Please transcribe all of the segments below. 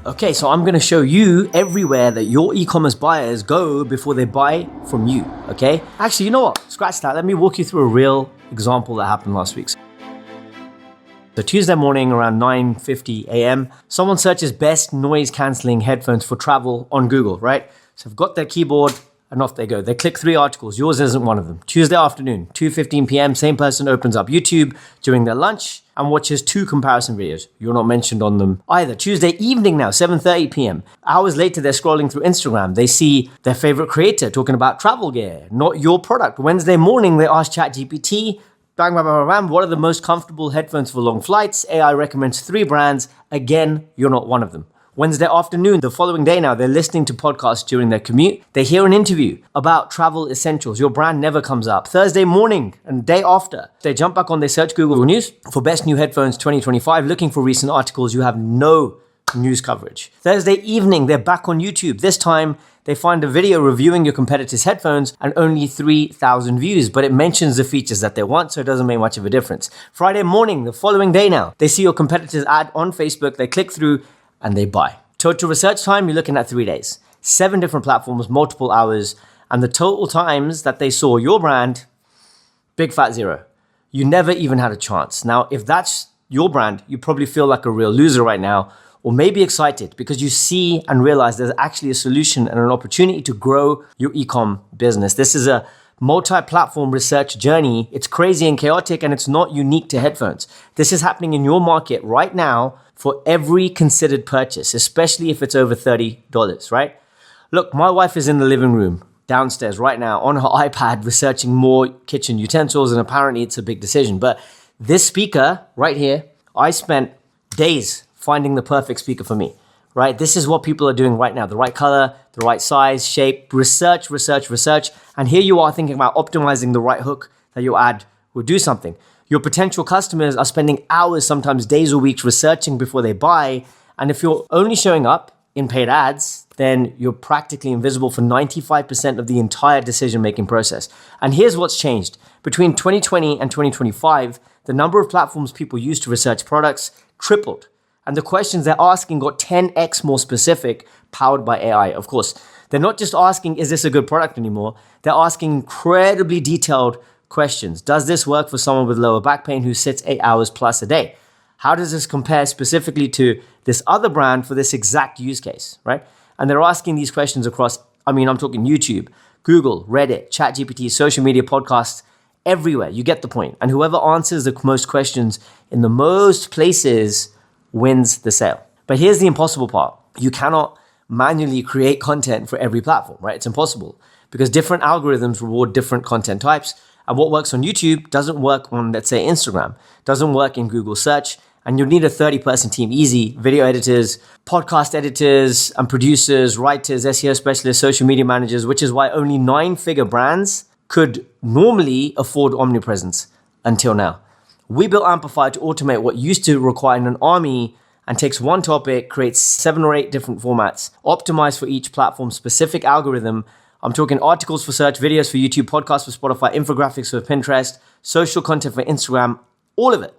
Okay, so I'm gonna show you everywhere that your e-commerce buyers go before they buy from you, okay? Actually, you know what? Scratch that. Let me walk you through a real example that happened last week. So Tuesday morning around 9:50 a.m., someone searches best noise cancelling headphones for travel on Google, right? So they've got their keyboard and off they go. They click 3 articles. Yours isn't one of them. Tuesday afternoon, 2:15 p.m., same person opens up YouTube during their lunch and watches 2 comparison videos. You're not mentioned on them either. Tuesday evening now, 7:30 p.m. Hours later, they're scrolling through Instagram. They see their favorite creator talking about travel gear, not your product. Wednesday morning, they ask ChatGPT, bang, bang, bang, bang, what are the most comfortable headphones for long flights? AI recommends 3 brands. Again, you're not one of them. Wednesday afternoon, the following day now, they're listening to podcasts during their commute. They hear an interview about travel essentials. Your brand never comes up. Thursday morning and day after, they jump back on, they search Google News for best new headphones 2025, looking for recent articles. You have no news coverage. Thursday evening, they're back on YouTube. This time, they find a video reviewing your competitors' headphones and only 3,000 views, but it mentions the features that they want, so it doesn't make much of a difference. Friday morning, the following day now, they see your competitors' ad on Facebook, they click through, and they buy. Total research time, you're looking at 3 days. 7 different platforms, multiple hours, and the total times that they saw your brand, big fat 0. You never even had a chance. Now, if that's your brand, you probably feel like a real loser right now, or maybe excited because you see and realize there's actually a solution and an opportunity to grow your e-com business. This is a multi-platform research journey. It's crazy and chaotic, and it's not unique to headphones. This is happening in your market right now for every considered purchase, especially if it's over $30, right? Look, my wife is in the living room downstairs right now on her iPad researching more kitchen utensils, and apparently it's a big decision. But this speaker right here, I spent days finding the perfect speaker for me, right? This is what people are doing right now. The right color, the right size, shape, research. And here you are thinking about optimizing the right hook that your ad will do something. Your potential customers are spending hours, sometimes days or weeks researching before they buy. And if you're only showing up in paid ads, then you're practically invisible for 95% of the entire decision-making process. And here's what's changed. Between 2020 and 2025, the number of platforms people use to research products tripled. And the questions they're asking got 10x more specific, powered by AI. Of course, they're not just asking, is this a good product anymore? They're asking incredibly detailed questions. Does this work for someone with lower back pain who sits 8 hours plus a day? How does this compare specifically to this other brand for this exact use case, right? And they're asking these questions across, I'm talking YouTube, Google, Reddit, ChatGPT, social media, podcasts, everywhere. You get the point. And whoever answers the most questions in the most places wins the sale. But here's the impossible part. You cannot manually create content for every platform, right? It's impossible because different algorithms reward different content types. And what works on YouTube doesn't work on, let's say, Instagram, doesn't work in Google search. And you'll need a 30-person team, easy, video editors, podcast editors and producers, writers, SEO specialists, social media managers, which is why only 9-figure brands could normally afford omnipresence until now. We built AmpiFire to automate what used to require an army and takes one topic, creates 7 or 8 different formats, optimized for each platform's specific algorithm. I'm talking articles for search, videos for YouTube, podcasts for Spotify, infographics for Pinterest, social content for Instagram, all of it.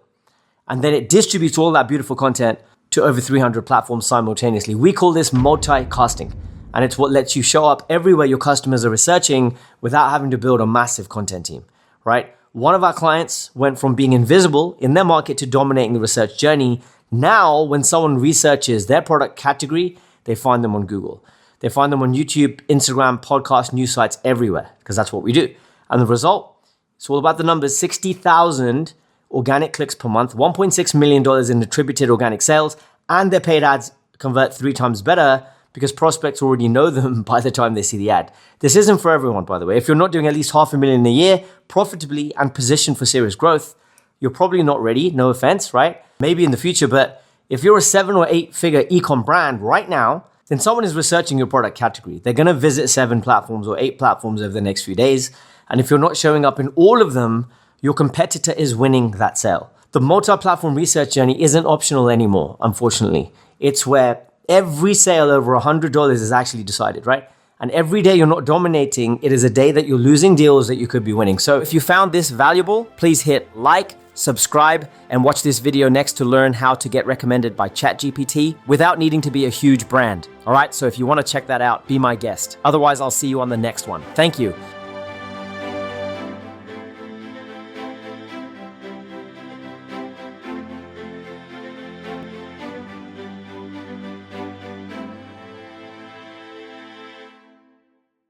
And then it distributes all that beautiful content to over 300 platforms simultaneously. We call this multicasting, and it's what lets you show up everywhere your customers are researching without having to build a massive content team, right? One of our clients went from being invisible in their market to dominating the research journey. Now, when someone researches their product category, they find them on Google. They find them on YouTube, Instagram, podcast, news sites, everywhere, because that's what we do. And the result, it's all about the numbers, 60,000 organic clicks per month, $1.6 million in attributed organic sales, and their paid ads convert 3 times better because prospects already know them by the time they see the ad. This isn't for everyone, by the way. If you're not doing at least $500,000 a year profitably and positioned for serious growth, you're probably not ready, no offense, right? Maybe in the future, but if you're a 7 or 8 figure e-com brand right now, then someone is researching your product category. They're gonna visit 7 platforms or 8 platforms over the next few days. And if you're not showing up in all of them, your competitor is winning that sale. The multi-platform research journey isn't optional anymore, unfortunately. It's where every sale over $100 is actually decided, right? And every day you're not dominating, it is a day that you're losing deals that you could be winning. So if you found this valuable, please hit like, subscribe, and watch this video next to learn how to get recommended by ChatGPT without needing to be a huge brand. All right, so if you want to check that out, be my guest. Otherwise, I'll see you on the next one. Thank you.